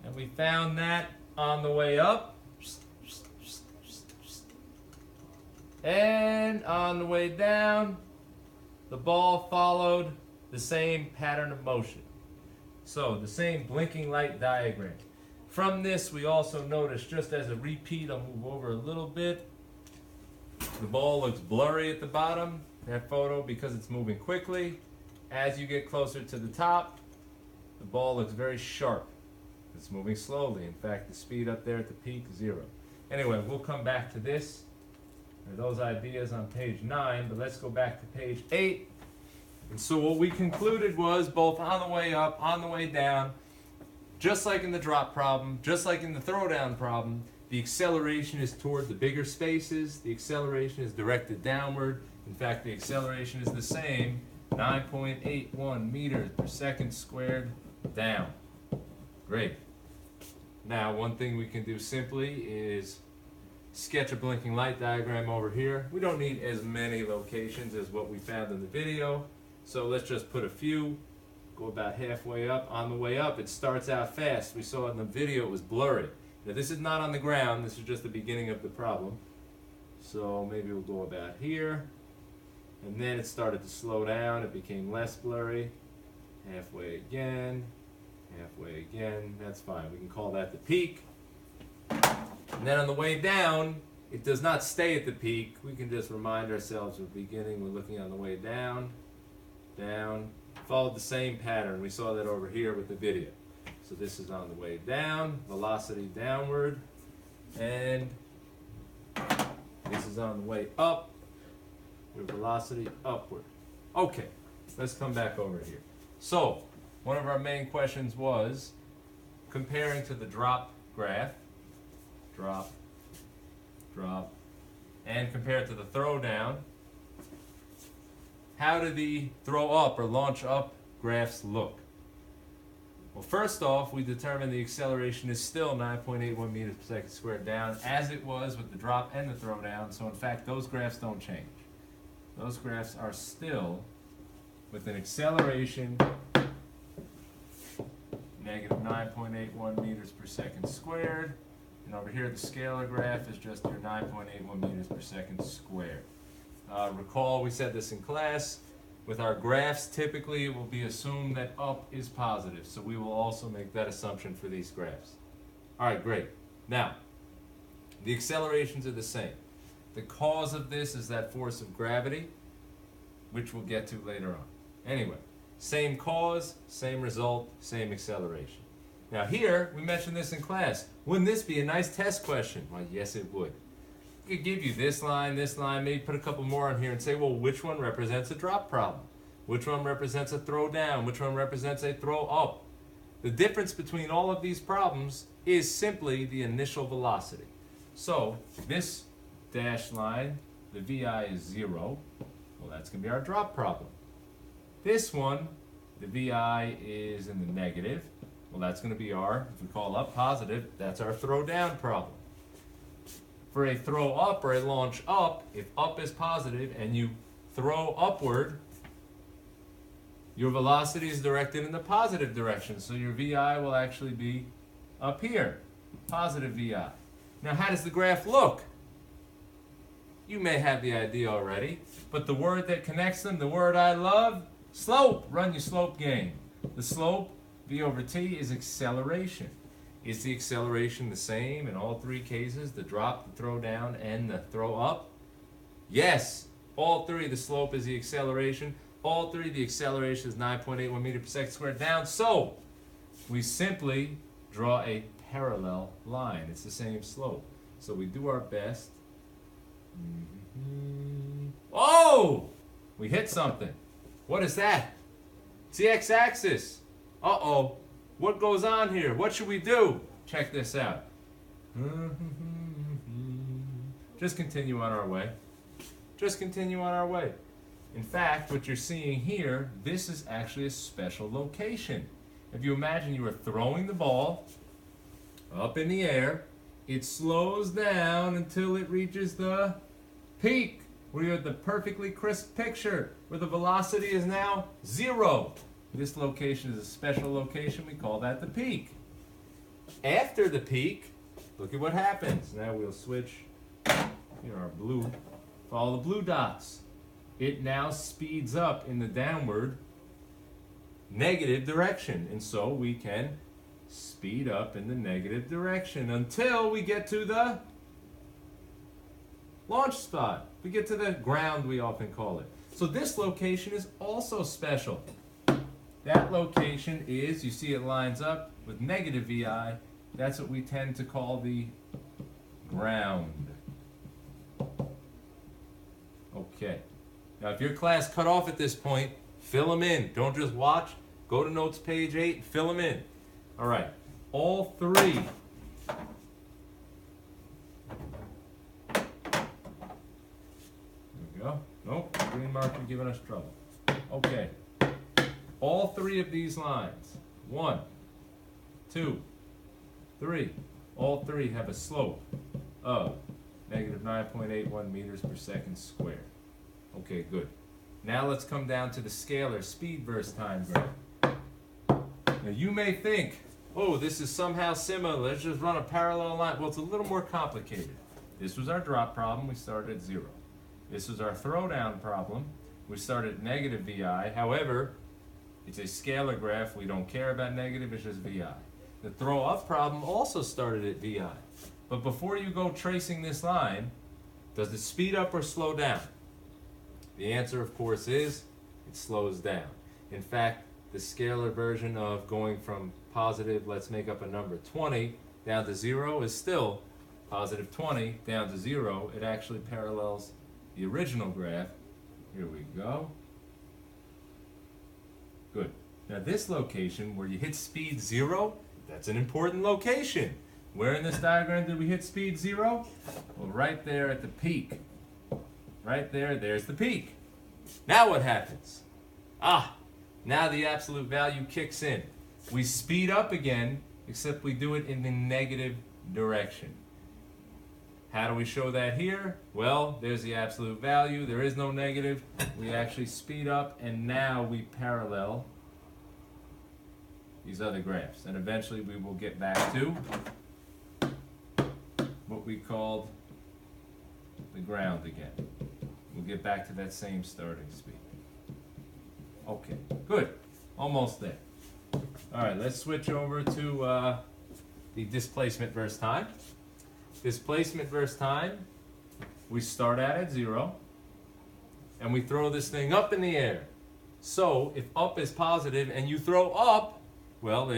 And we found that on the way up. And on the way down, the ball followed the same pattern of motion. So the same blinking light diagram. From this, we also notice, just as a repeat, I'll move over a little bit. The ball looks blurry at the bottom, that photo, because it's moving quickly. As you get closer to the top, the ball looks very sharp. It's moving slowly. In fact, the speed up there at the peak, 0. Anyway, we'll come back to this. There are those ideas on page 9, but let's go back to page 8. And so what we concluded was, both on the way up, on the way down, just like in the drop problem, just like in the throwdown problem, the acceleration is toward the bigger spaces. The acceleration is directed downward. In fact, the acceleration is the same, 9.81 meters per second squared down. Great. Now, one thing we can do simply is sketch a blinking light diagram over here. We don't need as many locations as what we found in the video, so let's just put a few. Go about halfway up. On the way up, it starts out fast. We saw in the video it was blurry. Now, this is not on the ground. This is just the beginning of the problem. So maybe we'll go about here. And then it started to slow down. It became less blurry. Halfway again. Halfway again. That's fine. We can call that the peak. And then on the way down, it does not stay at the peak. We can just remind ourselves of the beginning. We're looking on the way down, down. Followed the same pattern. We saw that over here with the video. So this is on the way down, velocity downward, and this is on the way up, with velocity upward. Okay, let's come back over here. So, one of our main questions was comparing to the drop graph, drop, drop, and compared to the throwdown. How do the throw up or launch up graphs look? Well, first off, we determined the acceleration is still 9.81 meters per second squared down, as it was with the drop and the throwdown. So in fact, those graphs don't change. Those graphs are still with an acceleration negative 9.81 meters per second squared. And over here, the scalar graph is just your 9.81 meters per second squared. Recall we said this in class. With our graphs, typically it will be assumed that up is positive. So we will also make that assumption for these graphs. All right, great. Now, the accelerations are the same. The cause of this is that force of gravity, which we'll get to later on. Anyway, same cause, same result, same acceleration. Now here, we mentioned this in class. Wouldn't this be a nice test question? Well, yes, it would. We could give you this line, maybe put a couple more on here and say, well, which one represents a drop problem? Which one represents a throw down? Which one represents a throw up? The difference between all of these problems is simply the initial velocity. So this dashed line, the VI is 0. Well, that's going to be our drop problem. This one, the VI is in the negative. Well, that's going to be our, if we call up positive, that's our throw down problem. For a throw up or a launch up, if up is positive and you throw upward, your velocity is directed in the positive direction. So your VI will actually be up here, positive VI. Now, how does the graph look? You may have the idea already, but the word that connects them, the word I love, slope. Run your slope game. The slope, V over T, is acceleration. Is the acceleration the same in all three cases, the drop, the throw down, and the throw up? Yes. All three, the slope is the acceleration. All three, the acceleration is 9.81 meters per second squared down. So we simply draw a parallel line. It's the same slope. So we do our best. Oh! We hit something. What is that? It's the x-axis. Uh-oh. What goes on here? What should we do? Check this out. Just continue on our way. Just continue on our way. In fact, what you're seeing here, this is actually a special location. If you imagine you were throwing the ball up in the air, it slows down until it reaches the peak, where you have the perfectly crisp picture, where the velocity is now 0. This location is a special location. We call that the peak. after the peak, look at what happens. Now we'll switch, here our blue, follow the blue dots. It now speeds up in the downward negative direction. And so we can speed up in the negative direction until we get to the launch spot. We get to the ground, we often call it. So this location is also special. That location is, you see it lines up with negative VI. That's what we tend to call the ground. Okay. Now if your class cut off at this point, fill them in. Don't just watch. Go to notes page 8, fill them in. All right. All three. There we go. Nope, green marker giving us trouble. Okay. All three of these lines, 1, 2, 3, all three have a slope of negative 9.81 meters per second squared. Okay, good. Now let's come down to the scalar speed versus time graph. Now you may think, oh, this is somehow similar. Let's just run a parallel line. Well, it's a little more complicated. This was our drop problem. We started at 0. This was our throwdown problem. We started at negative VI. However, it's a scalar graph. We don't care about negative. It's just VI. The throw up problem also started at VI. But before you go tracing this line, does it speed up or slow down? The answer, of course, is it slows down. In fact, the scalar version of going from positive, let's make up a number, 20 down to 0 is still positive 20 down to 0. It actually parallels the original graph. Here we go. Good. Now this location where you hit speed 0, that's an important location. Where in this diagram did we hit speed 0? Well, right there at the peak. Right there, there's the peak. Now what happens? Now the absolute value kicks in. We speed up again, except we do it in the negative direction. How do we show that here? Well, there's the absolute value. There is no negative. We actually speed up, and now we parallel these other graphs. And eventually we will get back to what we called the ground again. We'll get back to that same starting speed. Okay, good. Almost there. All right, let's switch over to the displacement versus time. Displacement versus time, we start out at 0, and we throw this thing up in the air. So if up is positive and you throw up, well,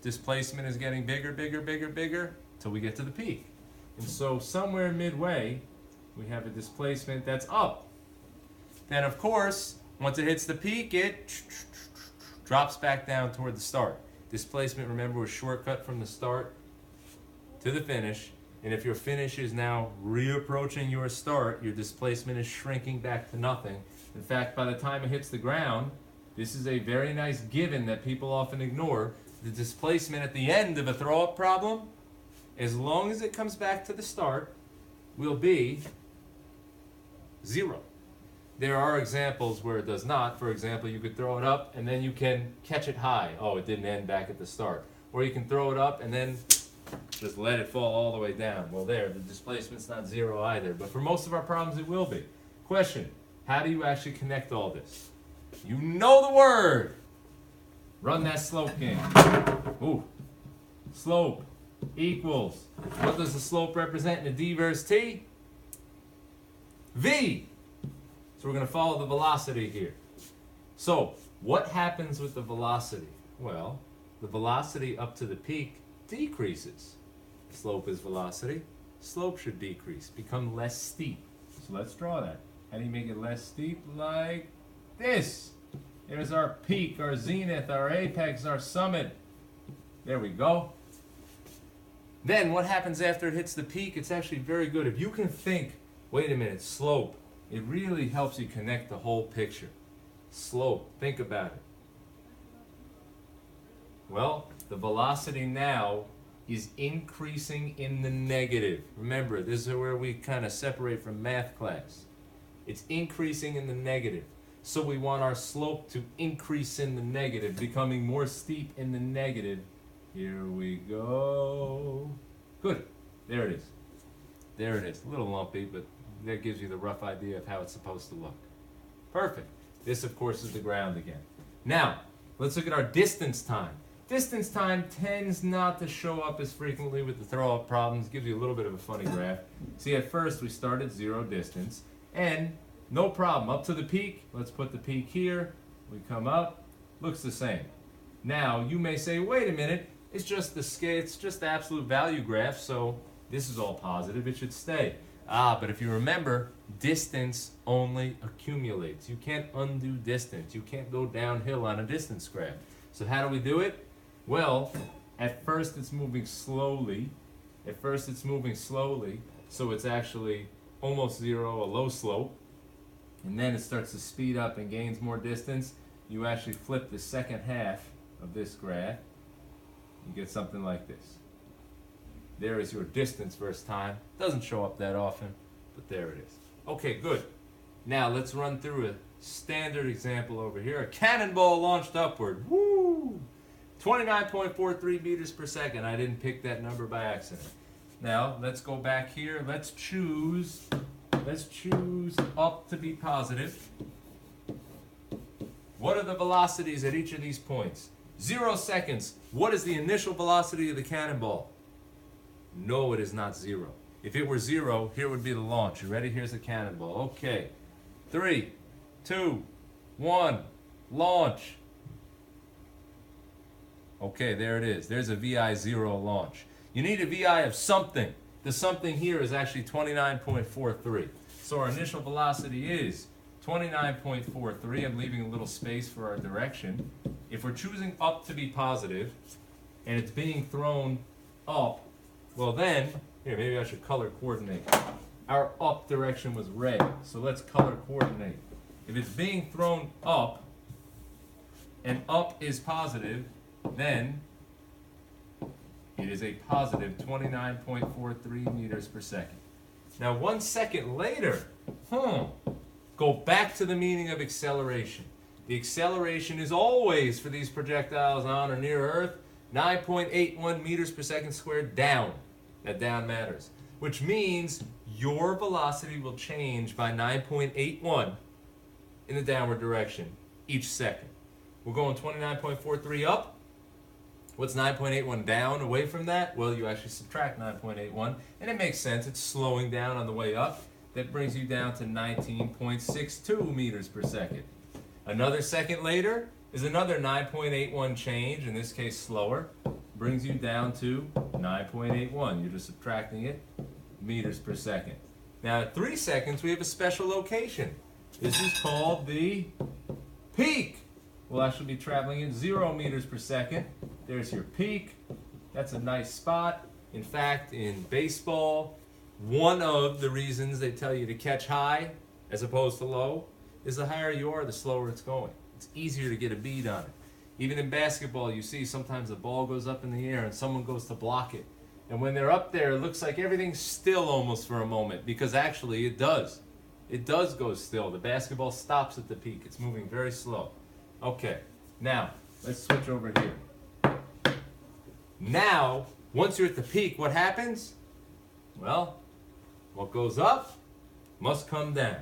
displacement is getting bigger, bigger, bigger, bigger, till we get to the peak. And so somewhere midway, we have a displacement that's up. Then, of course, once it hits the peak, it drops back down toward the start. Displacement, remember, was shortcut from the start to the finish. And if your finish is now reapproaching your start, your displacement is shrinking back to nothing. In fact, by the time it hits the ground, this is a very nice given that people often ignore. The displacement at the end of a throw-up problem, as long as it comes back to the start, will be 0. There are examples where it does not. For example, you could throw it up and then you can catch it high. Oh, it didn't end back at the start. Or you can throw it up and then just let it fall all the way down. Well, there, the displacement's not 0 either. But for most of our problems, it will be. Question, how do you actually connect all this? You know the word. Run that slope game. Ooh. Slope equals, what does the slope represent in the D versus T? V. So we're going to follow the velocity here. So what happens with the velocity? Well, the velocity up to the peak decreases. Slope is velocity. Slope should decrease, become less steep. So let's draw that. How do you make it less steep? Like this. There's our peak, our zenith, our apex, our summit. There we go. Then what happens after it hits the peak? It's actually very good. If you can think, wait a minute, slope, it really helps you connect the whole picture. Slope, think about it. Well, the velocity now is increasing in the negative. Remember, this is where we kind of separate from math class. It's increasing in the negative. So we want our slope to increase in the negative, becoming more steep in the negative Here we go. Good. There it is. There it is. A little lumpy, but that gives you the rough idea of how it's supposed to look. Perfect. This, of course, is the ground again. Now, let's look at our distance time. Distance time tends not to show up as frequently with the throw-up problems. Gives you a little bit of a funny graph. See, at first we start at 0 distance, and no problem. Up to the peak, let's put the peak here. We come up, looks the same. Now, you may say, wait a minute, it's just the scale, it's just the absolute value graph, so this is all positive, it should stay. But if you remember, distance only accumulates. You can't undo distance. You can't go downhill on a distance graph. So how do we do it? Well, at first it's moving slowly. So it's actually almost 0, a low slope. And then it starts to speed up and gains more distance. You actually flip the second half of this graph. You get something like this. There is your distance versus time. Doesn't show up that often, but there it is. Okay, good. Now let's run through a standard example over here. A cannonball launched upward. Woo! 29.43 meters per second. I didn't pick that number by accident. Now let's go back here. Let's choose up to be positive. What are the velocities at each of these points? 0 seconds. What is the initial velocity of the cannonball? No, it is not 0. If it were 0, here would be the launch. You ready? Here's the cannonball. Okay. 3, 2, 1, launch. Okay, there it is. There's a VI 0 launch. You need a VI of something. The something here is actually 29.43. So our initial velocity is 29.43. I'm leaving a little space for our direction. If we're choosing up to be positive, and it's being thrown up, well then, here, maybe I should color coordinate. Our up direction was red, so let's color coordinate. If it's being thrown up, and up is positive, then it is a positive 29.43 meters per second. Now 1 second later, go back to the meaning of acceleration. The acceleration is always, for these projectiles on or near Earth, 9.81 meters per second squared down. That down matters. Which means your velocity will change by 9.81 in the downward direction each second. We're going 29.43 up. What's 9.81 down away from that? Well, you actually subtract 9.81, and it makes sense. It's slowing down on the way up. That brings you down to 19.62 meters per second. Another second later is another 9.81 change, in this case slower, brings you down to 9.81. You're just subtracting it, meters per second. Now at 3 seconds, we have a special location. This is called the peak. We'll actually be traveling at 0 meters per second. There's your peak. That's a nice spot. In fact, in baseball, one of the reasons they tell you to catch high as opposed to low is the higher you are, the slower it's going. It's easier to get a bead on it. Even in basketball, you see sometimes the ball goes up in the air and someone goes to block it. And when they're up there, it looks like everything's still almost for a moment, because actually it does. It does go still. The basketball stops at the peak. It's moving very slow. Okay, now let's switch over here. Now, once you're at the peak, what happens? Well, what goes up must come down.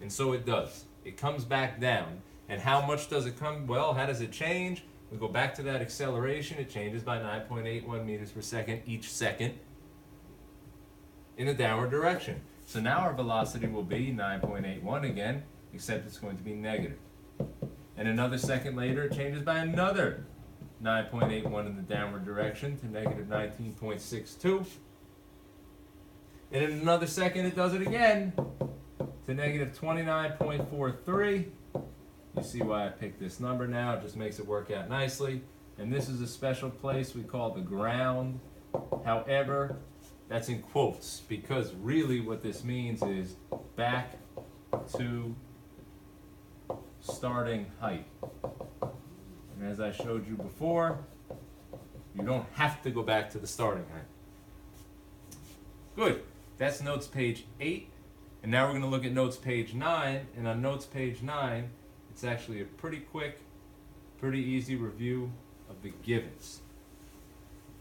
And so it does. It comes back down. And how much does it come? Well, how does it change? We go back to that acceleration. It changes by 9.81 meters per second each second in the downward direction. So now our velocity will be 9.81 again, except it's going to be negative. And another second later, it changes by another 9.81 in the downward direction to negative 19.62. And in another second, it does it again to negative 29.43. You see why I picked this number now. It just makes it work out nicely. And this is a special place we call the ground. However, that's in quotes, because really what this means is back to starting height. And as I showed you before, you don't have to go back to the starting height. Good. That's notes page 8. And now we're going to look at notes page 9. And on notes page 9, it's actually a pretty quick, pretty easy review of the givens.